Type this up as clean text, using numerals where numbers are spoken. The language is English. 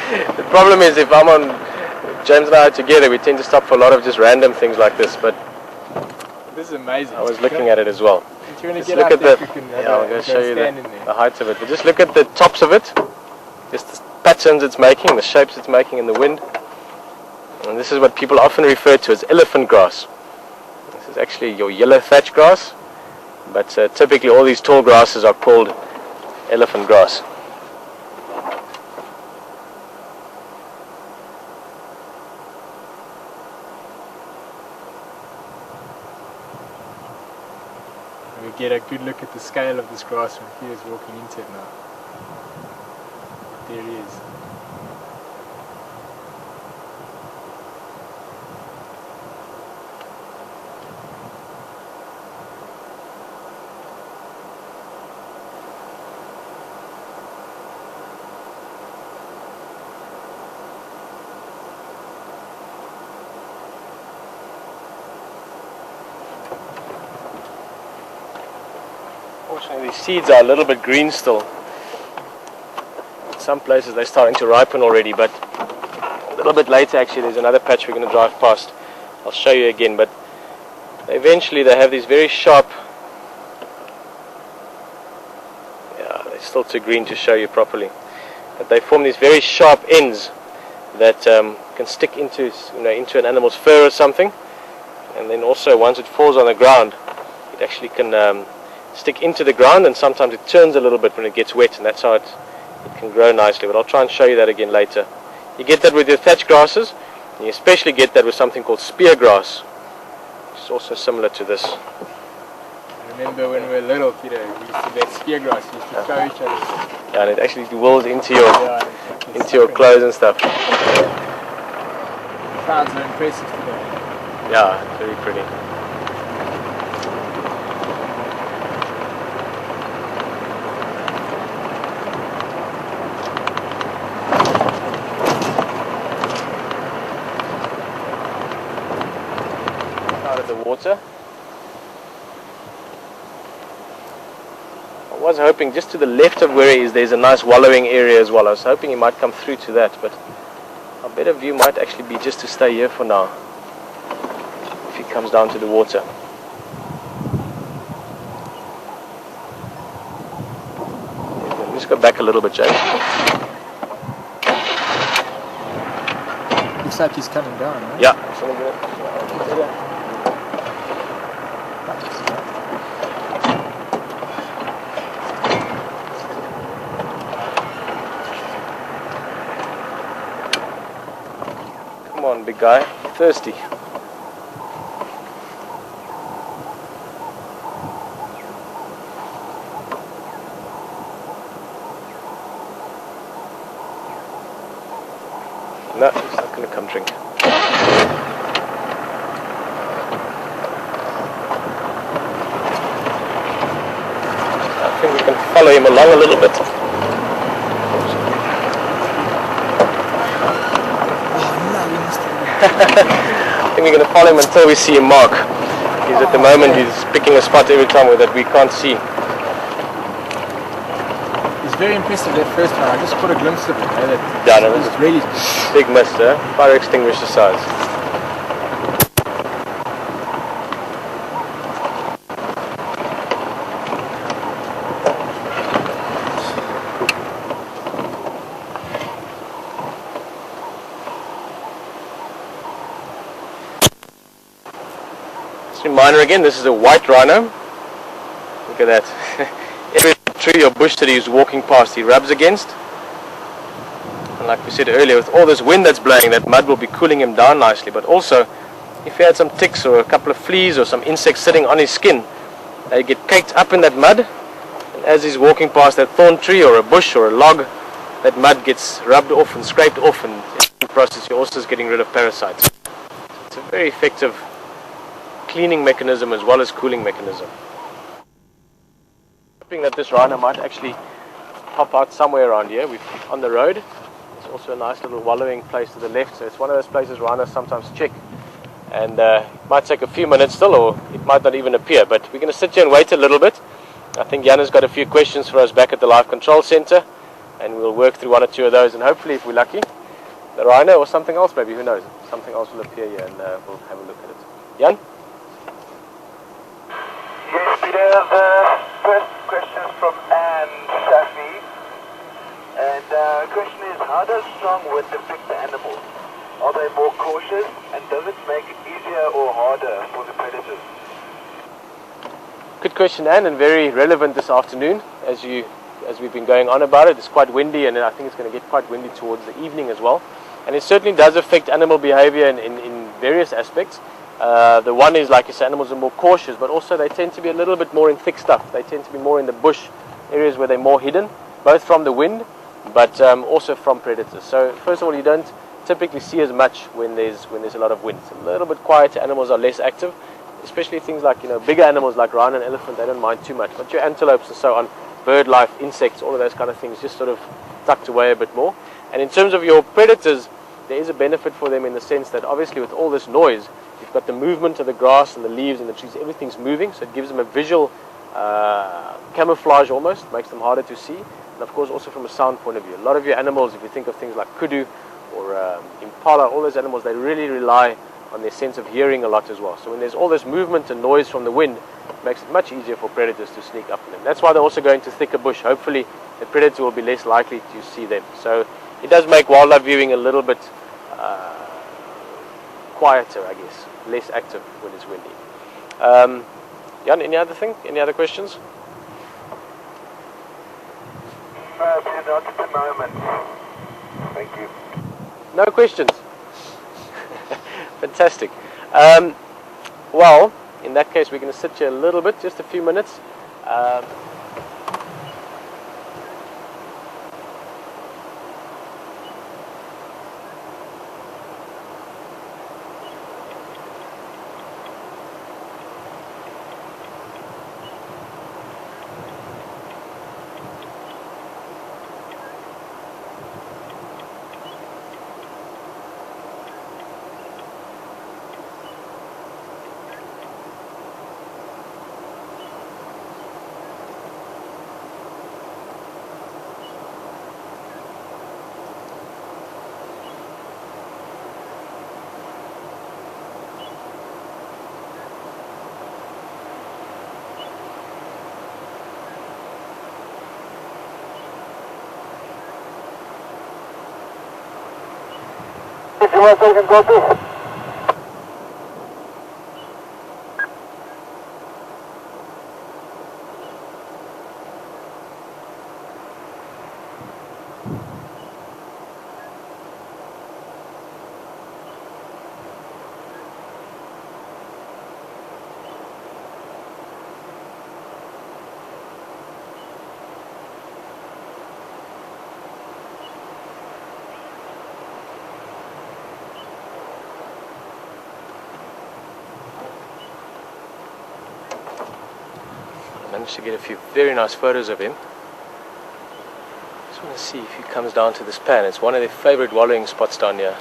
The problem is if I'm on, James and I are together, we tend to stop for a lot of just random things like this, but this is amazing. I was looking at it as well. Just look at the, I'm going to show you the height of it, but just look at the tops of it, just the patterns it's making, the shapes it's making in the wind. And this is what people often refer to as elephant grass. This is actually your yellow thatch grass, but typically all these tall grasses are called elephant grass. We get a good look at the scale of this grass when Theo's walking into it now. There he is. Unfortunately, these seeds are a little bit green still. In some places they're starting to ripen already, but a little bit later actually there's another patch we're going to drive past. I'll show you again, but eventually they have these very sharp, yeah, they're still too green to show you properly, but they form these very sharp ends that can stick into, into an animal's fur or something, and then also once it falls on the ground it actually can stick into the ground, and sometimes it turns a little bit when it gets wet, and that's how it can grow nicely. But I'll try and show you that again later. You get that with your thatch grasses, and you especially get that with something called spear grass, which is also similar to this. I remember when we were little, Peter, we used to get spear grass, we used to throw each other. Yeah, and it actually whirls into your clothes and stuff. Clouds are impressive today. Yeah, it's very pretty. The water. I was hoping just to the left of where he is there's a nice wallowing area as well. I was hoping he might come through to that, but a better view might actually be just to stay here for now if he comes down to the water. Just go back a little bit, James. Looks like he's coming down, right? Yeah. Come on, big guy. Thirsty. No, he's not going to come drink. I think we can follow him along a little bit. I think we're going to follow him until we see him mark. He's at the moment, he's picking a spot every time that we can't see. He's very impressive that first one. I just caught a glimpse of it. Yeah, no, it was really big mist, fire extinguisher size. Reminder again, this is a white rhino. Look at that. Every tree or bush that he's walking past he rubs against. And like we said earlier, with all this wind that's blowing, that mud will be cooling him down nicely. But also, if he had some ticks or a couple of fleas or some insects sitting on his skin, they get caked up in that mud. And as he's walking past that thorn tree or a bush or a log, that mud gets rubbed off and scraped off, and in the process you're also getting rid of parasites. It's a very effective cleaning mechanism as well as cooling mechanism. Hoping that this rhino might actually pop out somewhere around here. We're on the road. There's also a nice little wallowing place to the left, so it's one of those places rhinos sometimes check, and it might take a few minutes still, or it might not even appear, but we're going to sit here and wait a little bit. I think Jan has got a few questions for us back at the Live Control Center, and we'll work through one or two of those, and hopefully, if we're lucky, the rhino or something else, maybe, who knows, something else will appear here, and we'll have a look at it. Jan? Yes, Peter, the first question is from Anne Shafi, and the question is, how does strong wind affect the animals? Are they more cautious, and does it make it easier or harder for the predators? Good question, Anne, and very relevant this afternoon as we've been going on about it. It's quite windy, and I think it's going to get quite windy towards the evening as well. And it certainly does affect animal behavior in various aspects. The one is, like you say, animals are more cautious, but also they tend to be a little bit more in thick stuff. They tend to be more in the bush areas where they're more hidden, both from the wind, but also from predators. So first of all, you don't typically see as much when there's a lot of wind. It's a little bit quieter. Animals are less active, especially things like, bigger animals like rhino and elephant. They don't mind too much, but your antelopes and so on, bird life, insects, all of those kind of things, just sort of tucked away a bit more. And in terms of your predators, there is a benefit for them in the sense that obviously with all this noise, you've got the movement of the grass and the leaves and the trees, everything's moving, so it gives them a visual camouflage almost, makes them harder to see, and of course also from a sound point of view. A lot of your animals, if you think of things like kudu or impala, all those animals, they really rely on their sense of hearing a lot as well. So when there's all this movement and noise from the wind, it makes it much easier for predators to sneak up on them. That's why they're also going to thicker bush. Hopefully the predator will be less likely to see them. So it does make wildlife viewing a little bit quieter, I guess, less active when it's windy. Jan, any other questions? No, not at the moment. Thank you. No questions? Fantastic. Well, in that case, we're going to sit here a little bit, just a few minutes. If you want to take a copy. Managed to get a few very nice photos of him. Just want to see if he comes down to this pan. It's one of their favorite wallowing spots down here.